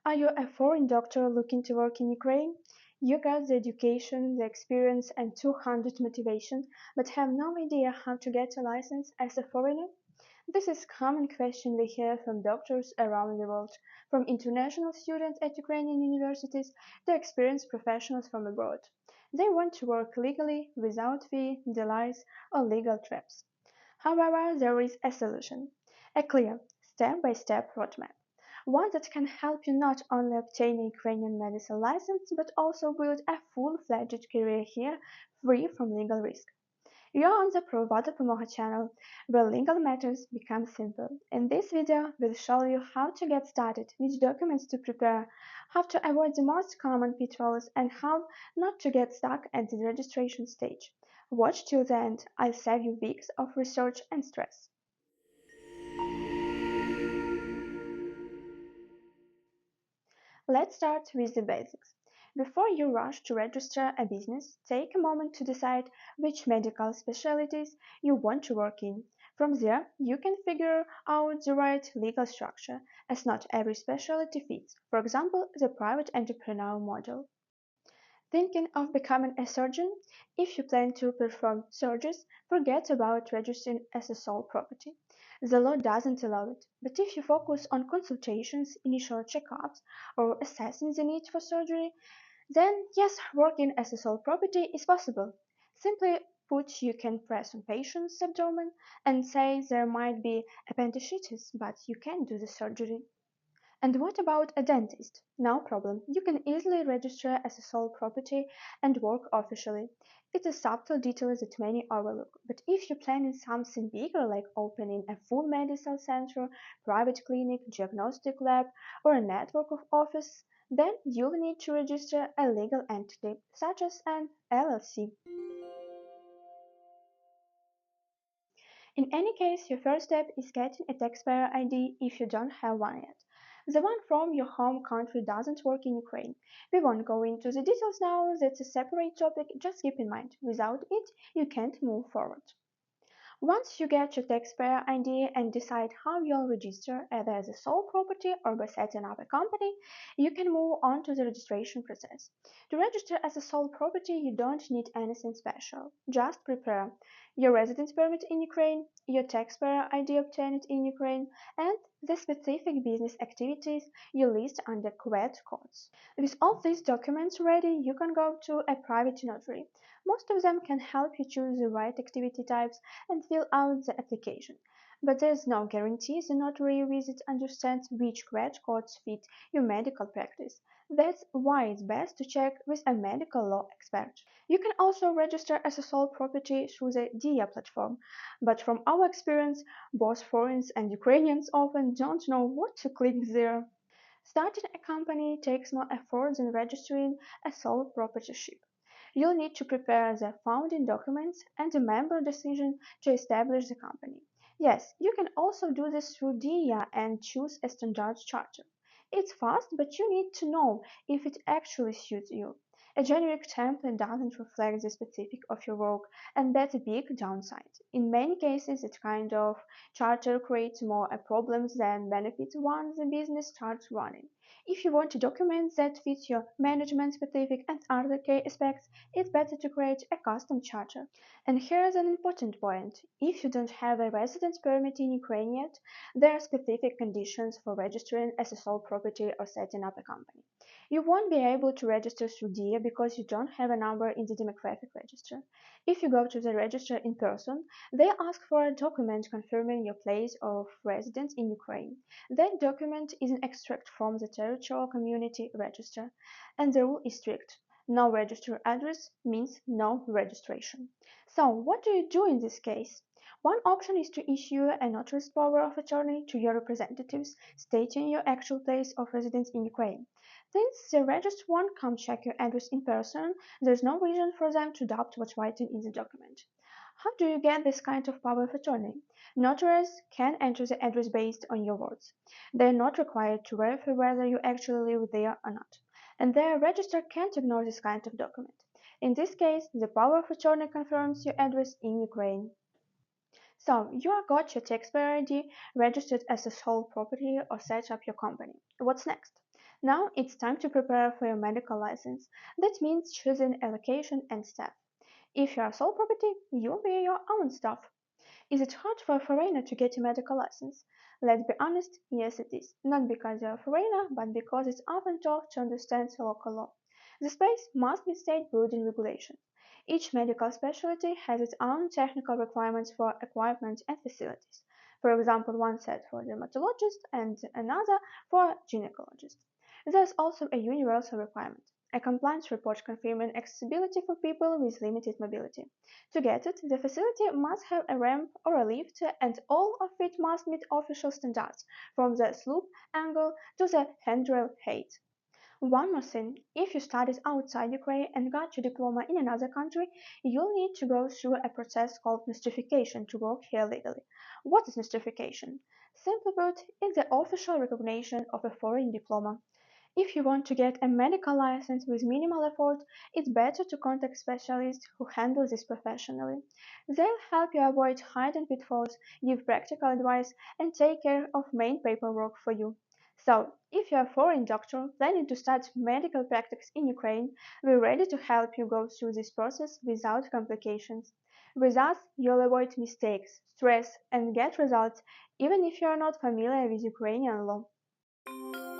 Are you a foreign doctor looking to work in Ukraine? You got the education, the experience, and 200 motivation, but have no idea how to get a license as a foreigner? This is a common question we hear from doctors around the world, from international students at Ukrainian universities to experienced professionals from abroad. They want to work legally, without fee, delays, or legal traps. However, there is a solution, a clear, step-by-step roadmap, one that can help you not only obtain a Ukrainian medical license but also build a full-fledged career here free from legal risk. You're on the Pravova Допомога channel, where legal matters become simple. In this video, we'll show you how to get started, which documents to prepare, how to avoid the most common pitfalls, and how not to get stuck at the registration stage. Watch till the end. I'll save you weeks of research and stress. Let's start with the basics. Before you rush to register a business, take a moment to decide which medical specialties you want to work in. From there, you can figure out the right legal structure, as not every specialty fits. For example, the private entrepreneur model. Thinking of becoming a surgeon? If you plan to perform surgeries, forget about registering as a sole property. The law doesn't allow it, but if you focus on consultations, initial checkups, or assessing the need for surgery, then yes, working as a sole property is possible. Simply put, you can press on patient's abdomen and say there might be appendicitis, but you can't do the surgery. And what about a dentist? No problem. You can easily register as a sole property and work officially. It's a subtle detail that many overlook. But if you're planning something bigger like opening a full medical center, private clinic, diagnostic lab, or a network of offices, then you'll need to register a legal entity, such as an LLC. In any case, your first step is getting a taxpayer ID if you don't have one yet. The one from your home country doesn't work in Ukraine. We won't go into the details now, that's a separate topic, just keep in mind, without it, you can't move forward. Once you get your taxpayer ID and decide how you'll register, either as a sole property or by setting up a company, you can move on to the registration process. To register as a sole property, you don't need anything special. Just prepare your residence permit in Ukraine, your taxpayer ID obtained in Ukraine, and the specific business activities you list under QUET codes. With all these documents ready, you can go to a private notary. Most of them can help you choose the right activity types and fill out the application. But there's no guarantee the notary you visit understands which QUET codes fit your medical practice. That's why it's best to check with a medical law expert. You can also register as a sole property through the DIA platform, but from our experience, both foreigners and Ukrainians often don't know what to click there. Starting a company takes more effort than registering a sole proprietorship. You'll need to prepare the founding documents and a member decision to establish the company. Yes, you can also do this through DIA and choose a standard charter. It's fast, but you need to know if it actually suits you. A generic template doesn't reflect the specific of your work, and that's a big downside. In many cases, that kind of charter creates more problems than benefits once the business starts running. If you want a document that fits your management specific and other key aspects, it's better to create a custom charter. And here's an important point. If you don't have a residence permit in Ukraine yet, there are specific conditions for registering as a sole property or setting up a company. You won't be able to register through DIA because you don't have a number in the demographic register. If you go to the register in person, they ask for a document confirming your place of residence in Ukraine. That document is an extract from the territorial community register, and the rule is strict. No registered address means no registration. So, what do you do in this case? One option is to issue a notarized power of attorney to your representatives stating your actual place of residence in Ukraine. Since the registered won't come check your address in person, there's no reason for them to doubt what's written in the document. How do you get this kind of power of attorney? Notaries can enter the address based on your words. They are not required to verify whether you actually live there or not, and their register can't ignore this kind of document. In this case, the power of attorney confirms your address in Ukraine. So, you have got your taxpayer ID, registered as a sole property, or set up your company. What's next? Now it's time to prepare for your medical license. That means choosing a location and staff. If you are sole property, you'll be your own staff. Is it hard for a foreigner to get a medical license? Let's be honest, yes it is. Not because you're a foreigner, but because it's often tough to understand local law. The space must meet state building regulations. Each medical specialty has its own technical requirements for equipment and facilities. For example, one set for dermatologist and another for gynecologist. There's also a universal requirement, a compliance report confirming accessibility for people with limited mobility. To get it, the facility must have a ramp or a lift, and all of it must meet official standards, from the slope angle to the handrail height. One more thing, if you studied outside Ukraine and got your diploma in another country, you'll need to go through a process called nostrification to work here legally. What is nostrification? Simply put, it's the official recognition of a foreign diploma. If you want to get a medical license with minimal effort, it's better to contact specialists who handle this professionally. They'll help you avoid hidden pitfalls, give practical advice, and take care of main paperwork for you. So, if you're a foreign doctor planning to start medical practice in Ukraine, we're ready to help you go through this process without complications. With us, you'll avoid mistakes, stress, and get results even if you're not familiar with Ukrainian law.